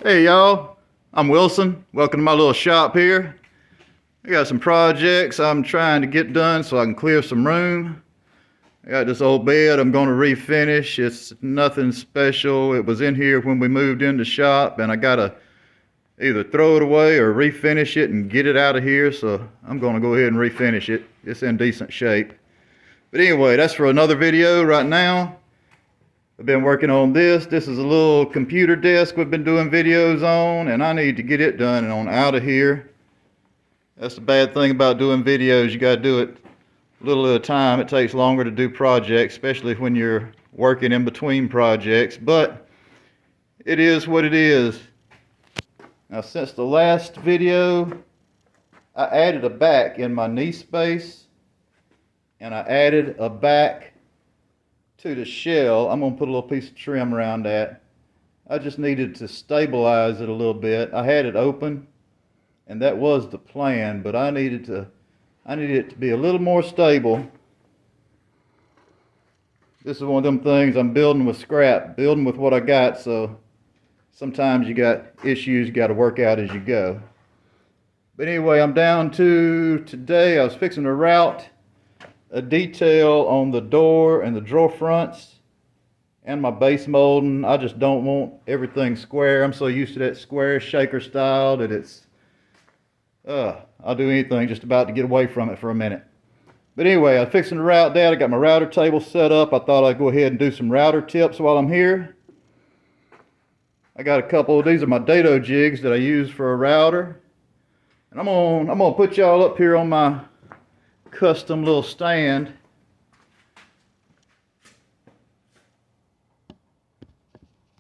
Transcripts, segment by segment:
Hey y'all, I'm Wilson. Welcome to my little shop here. I got some projects I'm trying to get done so I can clear some room. I got this old bed I'm going to refinish. It's nothing special. It was in here when we moved into shop and I got to either throw it away or refinish it and get it out of here. So I'm going to go ahead and refinish it. It's in decent shape. But anyway, that's for another video right now. I've been working on this. This is a little computer desk we've been doing videos on, and I need to get it done and on out of here. That's the bad thing about doing videos. You got to do it a little at a time. It takes longer to do projects, especially when you're working in between projects, but it is what it is. Now, since the last video, I added a back in my knee space, and I added a back to the shell. I'm going to put a little piece of trim around that. I just needed to stabilize it a little bit. I had it open and that was the plan, but I needed it to be a little more stable. This is one of them things I'm building with scrap, building with what I got, so sometimes you got issues you got to work out as you go. But anyway, I'm down to today. I was fixing to route a detail on the door and the drawer fronts and my base molding. I just don't want everything square. I'm so used to that square shaker style that it's I'll do anything just about to get away from it for a minute. But anyway, I'm fixing to route that. I got my router table set up. I thought I'd go ahead and do some router tips while I'm here. I got a couple of these are my dado jigs that I use for a router. And I'm gonna put y'all up here on my custom little stand.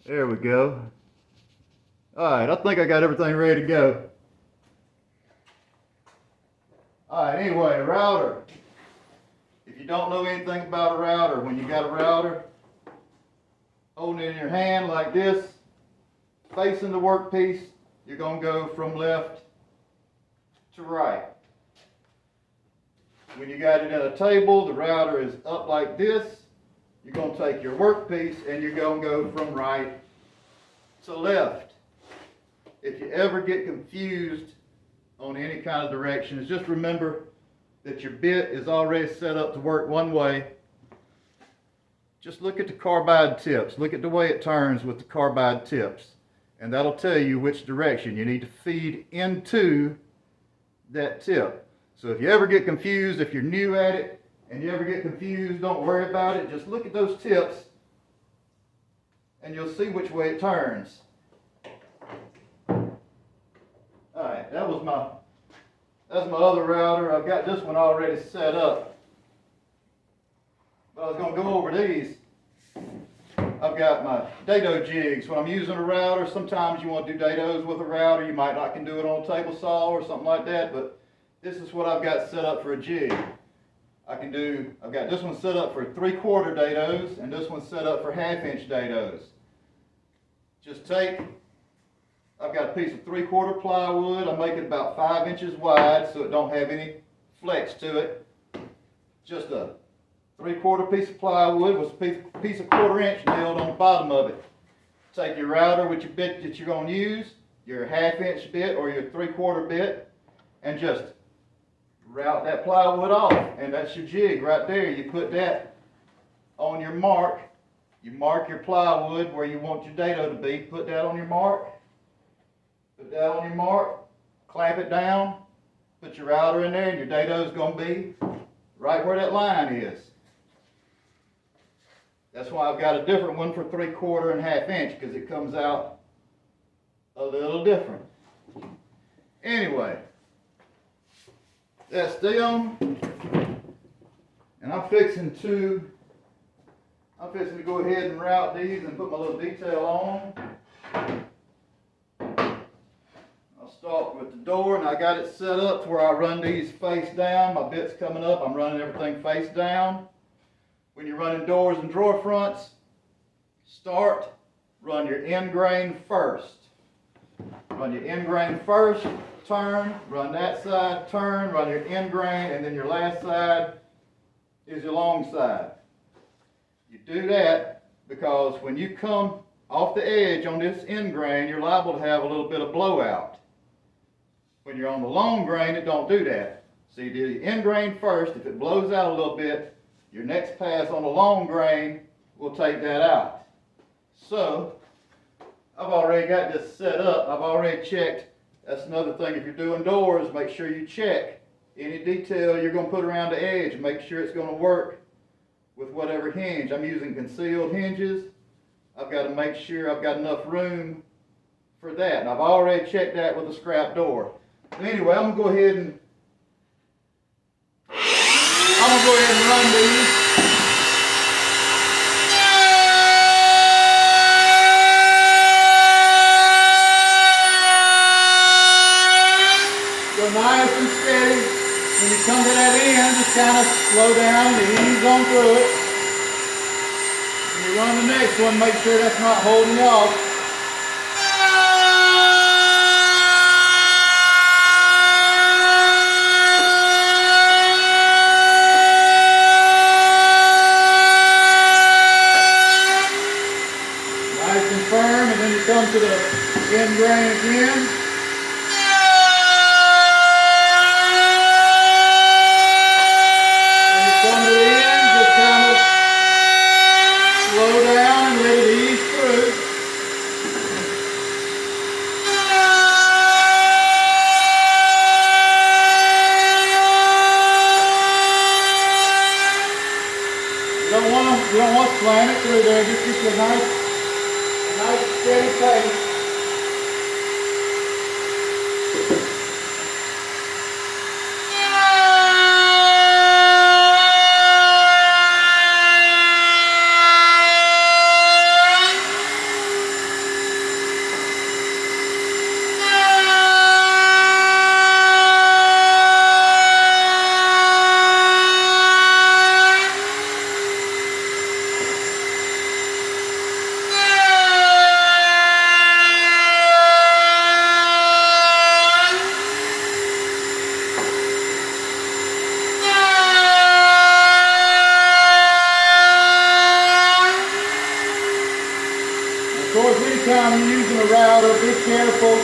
There we go. Alright, I think I got everything ready to go. Alright, anyway, a router. If you don't know anything about a router, when you got a router, holding it in your hand like this, facing the workpiece, you're going to go from left to right. When you got it at a table, the router is up like this. You're going to take your workpiece and you're going to go from right to left. If you ever get confused on any kind of directions, just remember that your bit is already set up to work one way. Just look at the carbide tips. Look at the way it turns with the carbide tips. And that'll tell you which direction you need to feed into that tip. So if you ever get confused, if you're new at it and you ever get confused, don't worry about it. Just look at those tips and you'll see which way it turns. Alright, that's my other router. I've got this one already set up. But I was going to go over these. I've got my dado jigs. When I'm using a router, sometimes you want to do dados with a router. You might not can do it on a table saw or something like that, but this is what I've got set up for a jig. I've got this one set up for 3/4 dados and this one set up for 1/2 inch dados. I've got a piece of 3/4 plywood. I make it about 5 inches wide so it don't have any flex to it. Just a 3/4 piece of plywood with a piece of 1/4 inch nailed on the bottom of it. Take your router with your bit that you're going to use, your 1/2 inch bit or your 3/4 bit, and just route that plywood off, and that's your jig right there. You put that on your mark. You mark your plywood where you want your dado to be. Put that on your mark. Put that on your mark. Clamp it down. Put your router in there, and your dado is going to be right where that line is. That's why I've got a different one for 3/4 and 1/2 inch, because it comes out a little different. Anyway, that's them, and I'm fixing to go ahead and route these and put my little detail on. I'll start with the door, and I got it set up to where I run these face down. My bit's coming up, I'm running everything face down. When you're running doors and drawer fronts, run your end grain first. Run your end grain first, turn, run that side, turn, run your end grain, and then your last side is your long side. You do that because when you come off the edge on this end grain, you're liable to have a little bit of blowout. When you're on the long grain, it don't do that. So you do the end grain first. If it blows out a little bit, your next pass on the long grain will take that out. So I've already got this set up. I've already checked. That's another thing. If you're doing doors, make sure you check any detail you're going to put around the edge. Make sure it's going to work with whatever hinge. I'm using concealed hinges. I've got to make sure I've got enough room for that. And I've already checked that with a scrap door. But anyway, I'm going to go ahead and run these. Go nice and steady. When you come to that end, just kind of slow down and ease on through it. When you run the next one, make sure that's not holding you off. Nice and firm, and then you come to the end grain again. You don't want to slam it through there, just get you a nice steady pace. Of course, anytime you're using a router, be careful.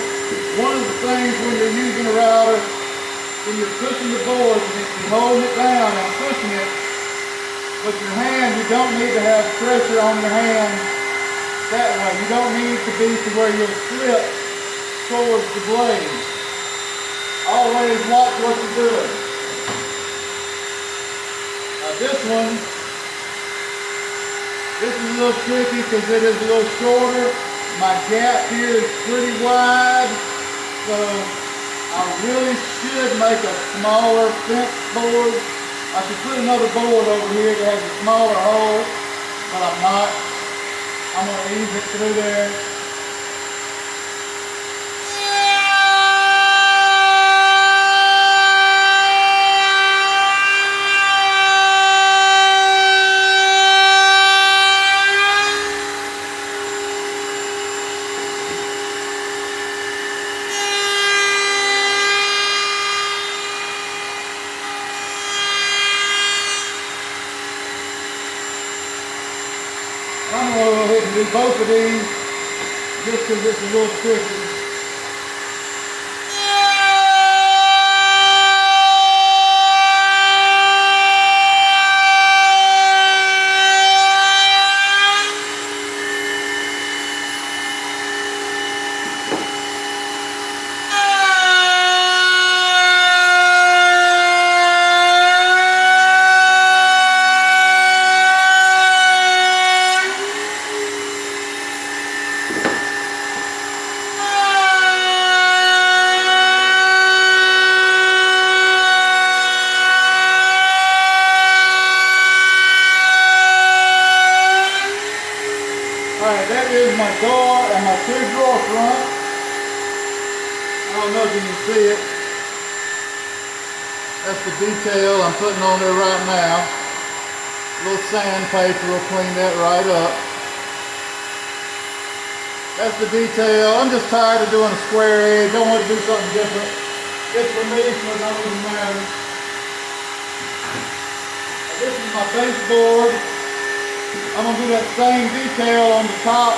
One of the things when you're using a router, when you're pushing the board, you're holding it down and pushing it with your hand, you don't need to have pressure on your hand that way. You don't need to be to where you'll slip towards the blade. Always watch what you're doing. Now this is a little tricky because it is a little shorter. My gap here is pretty wide, so I really should make a smaller fence board. I should put another board over here that has a smaller hole, but I'm not. I'm going to ease it through there. I'm going to go ahead and do both of these just because it's a little tricky. Alright, that is my door and my two drawer front. I don't know if you can see it. That's the detail I'm putting on there right now. A little sandpaper will clean that right up. That's the detail. I'm just tired of doing a square edge. I want to do something different. It's for me, so it don't even matter. This is my baseboard. I'm going to do that same detail on the top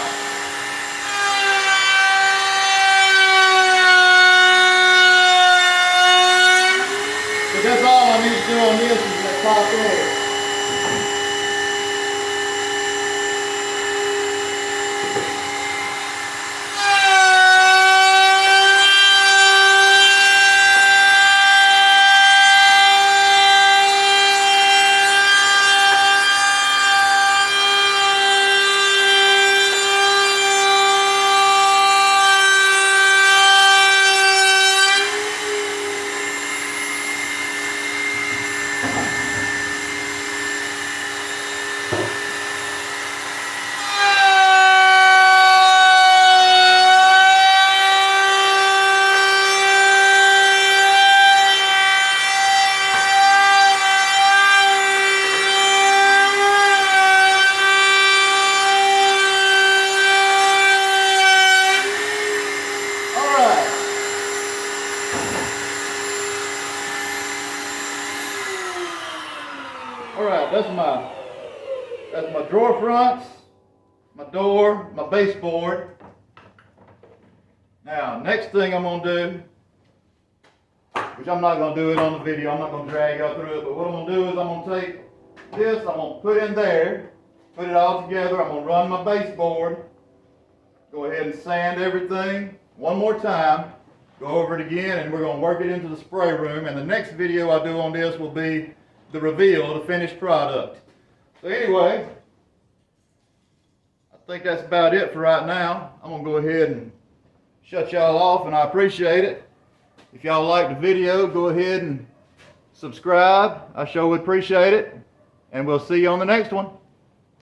That's my drawer fronts, my door, my baseboard. Now, next thing I'm gonna do, which I'm not gonna do it on the video, I'm not gonna drag y'all through it, but what I'm gonna do is I'm gonna take this, I'm gonna put in there, put it all together, I'm gonna run my baseboard, go ahead and sand everything one more time, go over it again, and we're gonna work it into the spray room, and the next video I do on this will be the reveal, the finished product. So anyway, I think that's about it for right now. I'm gonna go ahead and shut y'all off, and I appreciate it. If y'all like the video, go ahead and subscribe. I sure would appreciate it. And we'll see you on the next one.